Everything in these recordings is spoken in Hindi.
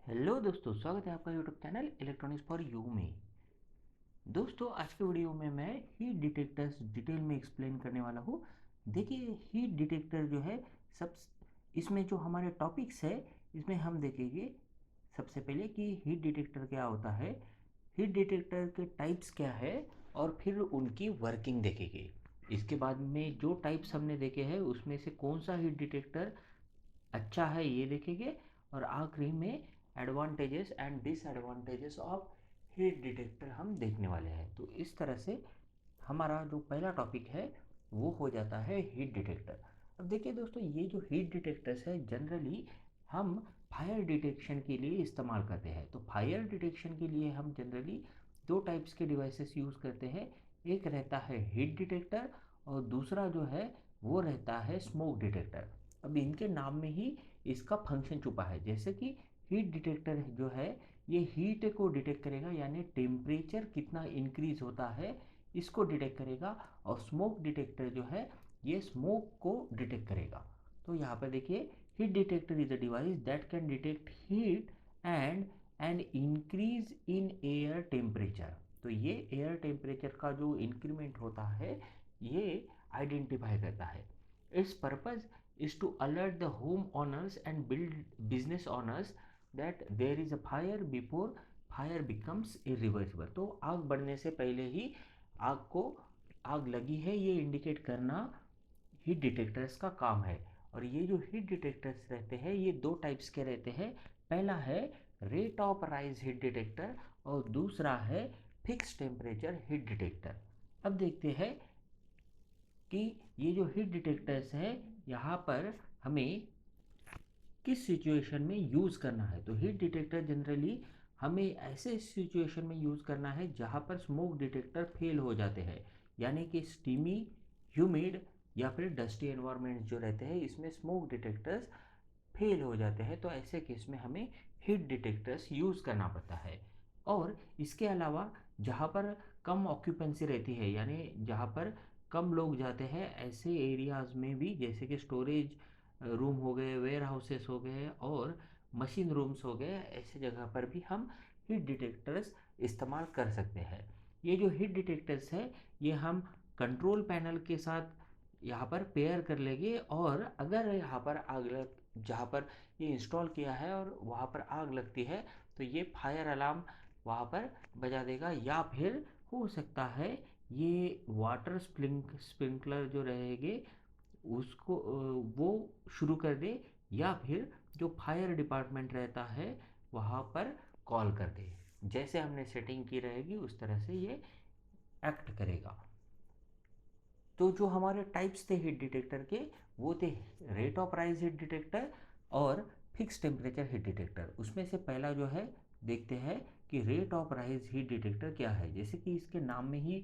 हेलो दोस्तों, स्वागत है आपका YouTube channel electronics for you में। दोस्तों, आज के वीडियो में मैं हीट डिटेक्टर्स डिटेल में एक्सप्लेन करने वाला हूँ। देखिए, हीट डिटेक्टर जो है सब इसमें जो हमारे टॉपिक्स है इसमें हम देखेंगे सबसे पहले कि हीट डिटेक्टर क्या होता है, हीट डिटेक्टर के टाइप्स क्या है और फिर उनकी वर्किंग देखेंगे। इसके बाद में जो टाइप्स हमने देखे हैं उसमें से कौन सा हीट डिटेक्टर अच्छा है ये देखेंगे, और आखिरी में advantages and disadvantages of heat detector हम देखने वाले हैं। तो इस तरह से हमारा जो पहला टॉपिक है वो हो जाता है हीट डिटेक्टर। अब देखिए दोस्तों, ये जो हीट डिटेक्टर्स है जनरली हम फायर डिटेक्शन के लिए इस्तेमाल करते हैं। तो फायर डिटेक्शन के लिए हम जनरली दो टाइप्स के डिवाइसेस यूज़ करते हैं। एक रहता है हीट डिटेक्टर और दूसरा जो है वो रहता है स्मोक डिटेक्टर। अब इनके नाम में ही इसका फंक्शन छुपा है। जैसे कि हीट डिटेक्टर जो है ये हीट को डिटेक्ट करेगा, यानी टेम्परेचर कितना इंक्रीज होता है इसको डिटेक्ट करेगा, और स्मोक डिटेक्टर जो है ये स्मोक को डिटेक्ट करेगा। तो यहाँ पर देखिए, heat detector is a device that can detect heat and an increase in air temperature. तो ये एयर टेम्परेचर का जो इंक्रीमेंट होता है ये आइडेंटिफाई करता है। It's purpose is to alert the home owners and build business owners that there is a fire before fire becomes irreversible। तो आग बढ़ने से पहले ही आग को आग लगी है ये इंडिकेट करना हीट डिटेक्टर्स का काम है। और ये जो हीट डिटेक्टर्स रहते हैं ये दो टाइप्स के रहते हैं। पहला है rate of rise heat detector और दूसरा है फिक्स टेम्परेचर हीट डिटेक्टर। अब देखते हैं कि ये जो हीट डिटेक्टर्स है यहाँ पर हमें किस सिचुएशन में यूज़ करना है। तो हीट डिटेक्टर जनरली हमें ऐसे सिचुएशन में यूज़ करना है जहाँ पर स्मोक डिटेक्टर फेल हो जाते हैं, यानी कि स्टीमी, ह्यूमिड या फिर डस्टी एनवायरनमेंट जो रहते हैं इसमें स्मोक डिटेक्टर्स फेल हो जाते हैं। तो ऐसे केस में हमें हीट डिटेक्टर्स यूज़ करना पड़ता है। और इसके अलावा जहाँ पर कम ऑक्यूपेंसी रहती है, यानी जहाँ पर कम लोग जाते हैं, ऐसे एरियाज़ में भी जैसे कि स्टोरेज रूम हो गए, वेयर हाउसेस हो गए और मशीन रूम्स हो गए, ऐसे जगह पर भी हम हीट डिटेक्टर्स इस्तेमाल कर सकते हैं। ये जो हीट डिटेक्टर्स है ये हम कंट्रोल पैनल के साथ यहाँ पर पेयर कर लेंगे, और अगर यहाँ पर आग लग जहाँ पर ये इंस्टॉल किया है और वहाँ पर आग लगती है तो ये फायर अलार्म वहाँ पर बजा देगा, या फिर हो सकता है ये वाटर स्प्रिंकलर जो रहेंगे उसको वो शुरू कर दे, या फिर जो फायर डिपार्टमेंट रहता है वहाँ पर कॉल कर दे। जैसे हमने सेटिंग की रहेगी उस तरह से ये एक्ट करेगा। तो जो हमारे टाइप्स थे हीट डिटेक्टर के वो थे rate of rise heat detector और फिक्स टेम्परेचर हीट डिटेक्टर। उसमें से पहला जो है देखते हैं कि rate of rise heat detector क्या है। जैसे कि इसके नाम में ही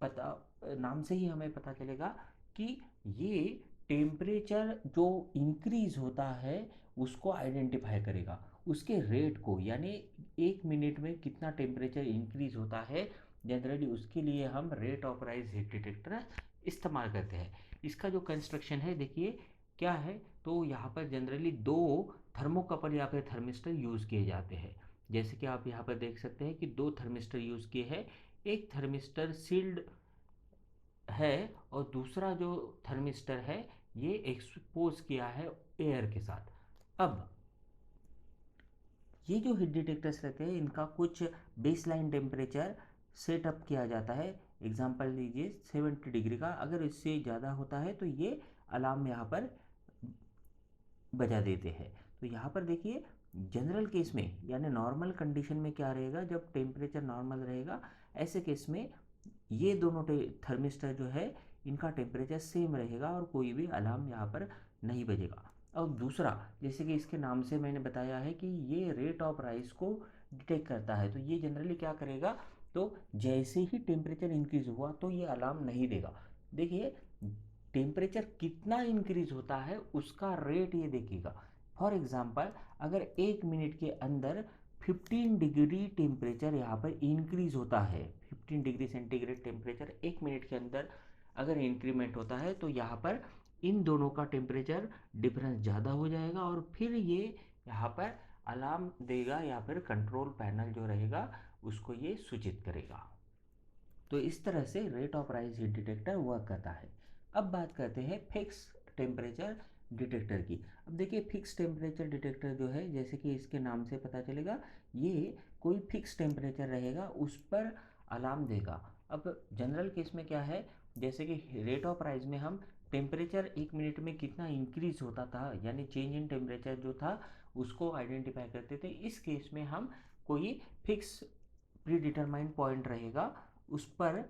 पता नाम से ही हमें पता चलेगा कि ये टेम्परेचर जो इंक्रीज होता है उसको आइडेंटिफाई करेगा, उसके रेट को, यानी एक मिनट में कितना टेम्परेचर इंक्रीज होता है जनरली उसके लिए हम rate of rise heat detector इस्तेमाल करते हैं। इसका जो कंस्ट्रक्शन है देखिए क्या है। तो यहाँ पर जनरली दो थर्मोकपल या फिर थर्मिस्टर यूज़ किए जाते हैं। जैसे कि आप यहाँ पर देख सकते हैं कि दो थर्मिस्टर यूज़ किए हैं। एक थर्मिस्टर सील्ड है और दूसरा जो थर्मिस्टर है ये एक्सपोज किया है एयर के साथ। अब ये जो हीट डिटेक्टर्स रहते हैं इनका कुछ बेसलाइन टेम्परेचर सेटअप किया जाता है। एग्जांपल लीजिए 70 डिग्री का, अगर इससे ज़्यादा होता है तो ये अलार्म यहाँ पर बजा देते हैं। तो यहाँ पर देखिए जनरल केस में यानी नॉर्मल कंडीशन में क्या रहेगा, जब टेम्परेचर नॉर्मल रहेगा ऐसे केस में ये दोनों थर्मिस्टर जो है इनका टेम्परेचर सेम रहेगा और कोई भी अलार्म यहाँ पर नहीं बजेगा। और दूसरा, जैसे कि इसके नाम से मैंने बताया है कि ये रेट ऑफ राइज को डिटेक्ट करता है, तो ये जनरली क्या करेगा, तो जैसे ही टेम्परेचर इंक्रीज हुआ तो ये अलार्म नहीं देगा। देखिए टेम्परेचर कितना इंक्रीज होता है उसका रेट ये देखेगा। फॉर एग्जांपल अगर एक मिनट के अंदर 15 डिग्री टेम्परेचर यहाँ पर इंक्रीज होता है, 15 डिग्री सेंटीग्रेड टेम्परेचर एक मिनट के अंदर अगर इंक्रीमेंट होता है तो यहाँ पर इन दोनों का टेम्परेचर डिफरेंस ज़्यादा हो जाएगा और फिर ये यहाँ पर अलार्म देगा या फिर कंट्रोल पैनल जो रहेगा उसको ये सूचित करेगा। तो इस तरह से rate of rise heat detector work करता है। अब बात करते हैं फिक्स टेम्परेचर डिटेक्टर की। अब देखिए फिक्स टेम्परेचर डिटेक्टर जो है, जैसे कि इसके नाम से पता चलेगा, ये कोई फिक्स टेम्परेचर रहेगा उस पर अलार्म देगा। अब जनरल केस में क्या है, जैसे कि रेट ऑफ राइज में हम टेम्परेचर 1 मिनट में कितना इंक्रीज होता था, यानी चेंज इन टेम्परेचर जो था उसको आइडेंटिफाई करते थे। इस केस में हम कोई फिक्स प्री डिटरमाइंड पॉइंट रहेगा उस पर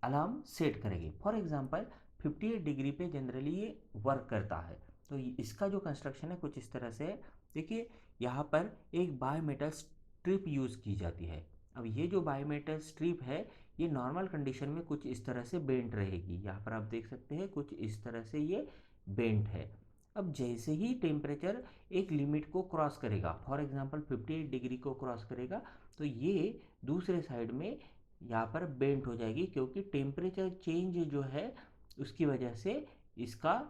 अलार्म सेट करेंगे। फॉर एग्जांपल 58 डिग्री पे जनरली ये वर्क करता है। तो इसका जो कंस्ट्रक्शन है कुछ इस तरह से है। देखिए यहाँ पर एक बायोमेटल स्ट्रिप यूज़ की जाती है। अब ये जो बायोमेटल स्ट्रिप है ये नॉर्मल कंडीशन में कुछ इस तरह से बेंट रहेगी। यहाँ पर आप देख सकते हैं कुछ इस तरह से ये बेंट है। अब जैसे ही टेम्परेचर एक लिमिट को क्रॉस करेगा, फॉर एग्जांपल 58 डिग्री को क्रॉस करेगा, तो ये दूसरे साइड में यहाँ पर बेंट हो जाएगी, क्योंकि टेम्परेचर चेंज जो है उसकी वजह से इसका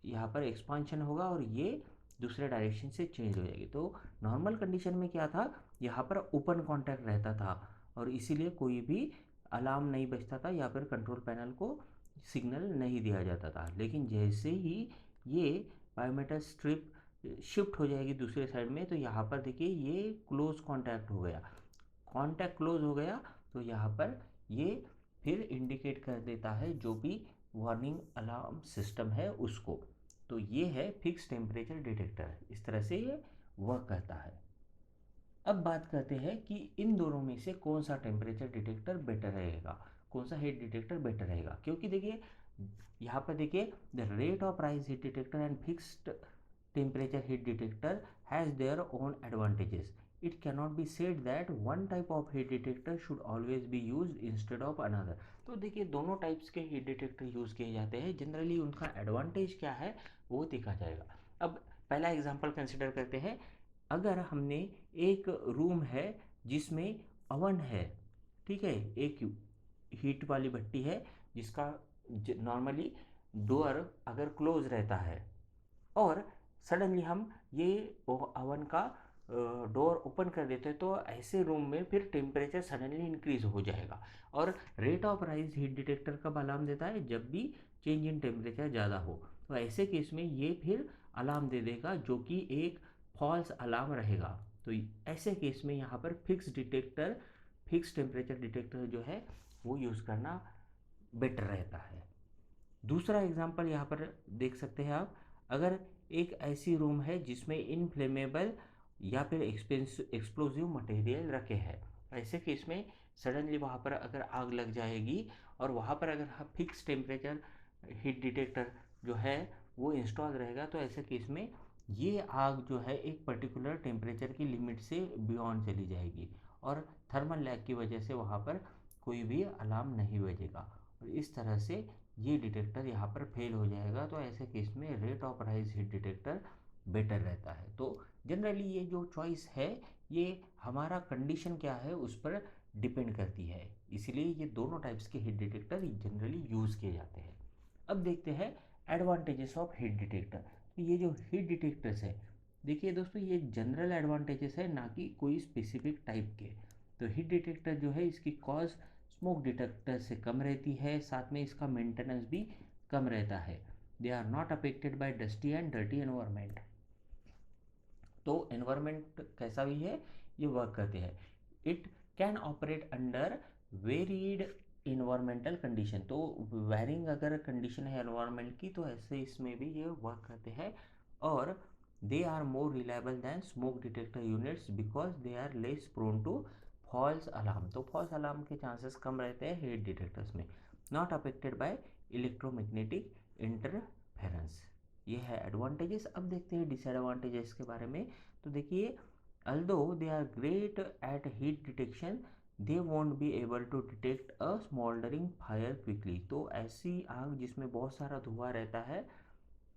यहाँ पर एक्सपांशन होगा और ये दूसरे डायरेक्शन से चेंज हो जाएगी। तो नॉर्मल कंडीशन में क्या था, यहाँ पर ओपन कॉन्टैक्ट रहता था और इसीलिए कोई भी अलार्म नहीं बजता था या फिर कंट्रोल पैनल को सिग्नल नहीं दिया जाता था। लेकिन जैसे ही ये बायोमेटल स्ट्रिप शिफ्ट हो जाएगी दूसरे साइड में, तो यहाँ पर देखिए ये क्लोज कॉन्टैक्ट हो गया। कॉन्टैक्ट क्लोज हो गया तो यहाँ पर ये फिर इंडिकेट कर देता है जो भी वार्निंग अलार्म सिस्टम है उसको। तो ये है फिक्स टेम्परेचर डिटेक्टर, इस तरह से ये वर्क करता है। अब बात करते हैं कि इन दोनों में से कौन सा टेम्परेचर डिटेक्टर बेटर रहेगा, कौन सा हीट डिटेक्टर बेटर रहेगा। क्योंकि देखिए यहाँ पर देखिए the rate of rise heat detector and fixed temperature heat detector has their own advantages. It cannot be said that one type of heat detector should always be used instead of another. तो देखिए दोनों टाइप्स के हीट डिटेक्टर यूज़ किए जाते हैं, जनरली उनका एडवांटेज क्या है वो देखा जाएगा। अब पहला एग्जांपल कंसिडर करते हैं। अगर हमने एक रूम है जिसमें अवन है, ठीक है, एक हीट वाली भट्टी है जिसका नॉर्मली डोर अगर क्लोज रहता है और सडनली हम ये ओवन का डोर ओपन कर देते हैं, तो ऐसे रूम में फिर टेम्परेचर सडनली इंक्रीज हो जाएगा। और rate of rise heat detector कब अलार्म देता है, जब भी चेंज इन टेम्परेचर ज़्यादा हो। तो ऐसे केस में ये फिर अलार्म दे देगा जो कि एक फॉल्स अलार्म रहेगा। तो ऐसे केस में यहाँ पर फिक्स टेम्परेचर डिटेक्टर जो है वो यूज़ करना बेटर रहता है। दूसरा एग्जांपल यहाँ पर देख सकते हैं आप। अगर एक ऐसी रूम है जिसमें इनफ्लेमेबल या फिर एक्सप्लोजिव मटेरियल रखे हैं, ऐसे केस में सडनली वहाँ पर अगर आग लग जाएगी और वहाँ पर अगर फिक्स टेम्परेचर हीट डिटेक्टर जो है वो इंस्टॉल रहेगा, तो ऐसे केस में ये आग जो है एक पर्टिकुलर टेम्परेचर की लिमिट से बियॉन्ड चली जाएगी और थर्मल लैग की वजह से वहाँ पर कोई भी अलार्म नहीं बजेगा और इस तरह से ये डिटेक्टर यहाँ पर फेल हो जाएगा। तो ऐसे केस में rate of rise heat detector better रहता है। तो जनरली ये जो चॉइस है ये हमारा कंडीशन क्या है उस पर डिपेंड करती है, इसलिए ये दोनों टाइप्स के हीट डिटेक्टर जनरली यूज़ किए जाते हैं। अब देखते हैं एडवांटेजेस ऑफ हीट डिटेक्टर। तो ये जो हीट डिटेक्टर्स है, देखिए दोस्तों ये जनरल एडवांटेजेस है, ना कि कोई स्पेसिफिक टाइप के। तो हीट डिटेक्टर जो है इसकी कॉस्ट स्मोक डिटेक्टर से कम रहती है, साथ में इसका मेंटेनेंस भी कम रहता है। They are not affected by dusty and dirty environment. तो एनवायरनमेंट कैसा भी है ये वर्क करते हैं। It can operate under varied environmental condition. तो वेरिंग अगर कंडीशन है एनवायरनमेंट की तो ऐसे इसमें भी ये वर्क करते हैं। और they are more reliable than smoke detector units because they are less prone to false alarm. तो फॉल्स अलार्म के चांसेस कम रहते हैं हीट डिटेक्टर्स में। Not affected by electromagnetic interference, ये है एडवांटेजेस। अब देखते हैं डिसएडवांटेजेस के बारे में। तो देखिए although they are great at heat detection they won't be able to detect a smouldering fire quickly. तो ऐसी आग जिसमें बहुत सारा धुआं रहता है,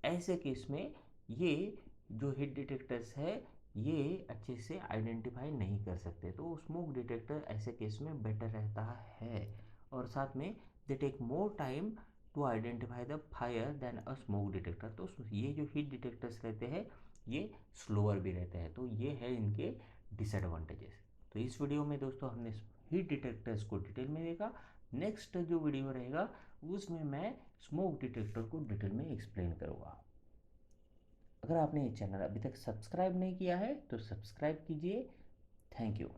ऐसे केस में ये जो हीट डिटेक्टर्स है ये अच्छे से आइडेंटिफाई नहीं कर सकते। तो स्मोक डिटेक्टर ऐसे केस में बेटर रहता है। और साथ में they take more time to identify the fire than a smoke detector. तो ये जो हीट डिटेक्टर्स रहते हैं ये स्लोअर भी रहते हैं। तो ये है इनके डिसएडवांटेजेस। तो इस वीडियो में दोस्तों हमने हीट डिटेक्टर्स को डिटेल में देखा। नेक्स्ट जो वीडियो रहेगा उसमें मैं स्मोक डिटेक्टर को डिटेल में एक्सप्लेन करूँगा। अगर आपने ये चैनल अभी तक सब्सक्राइब नहीं किया है तो सब्सक्राइब कीजिए। Thank you.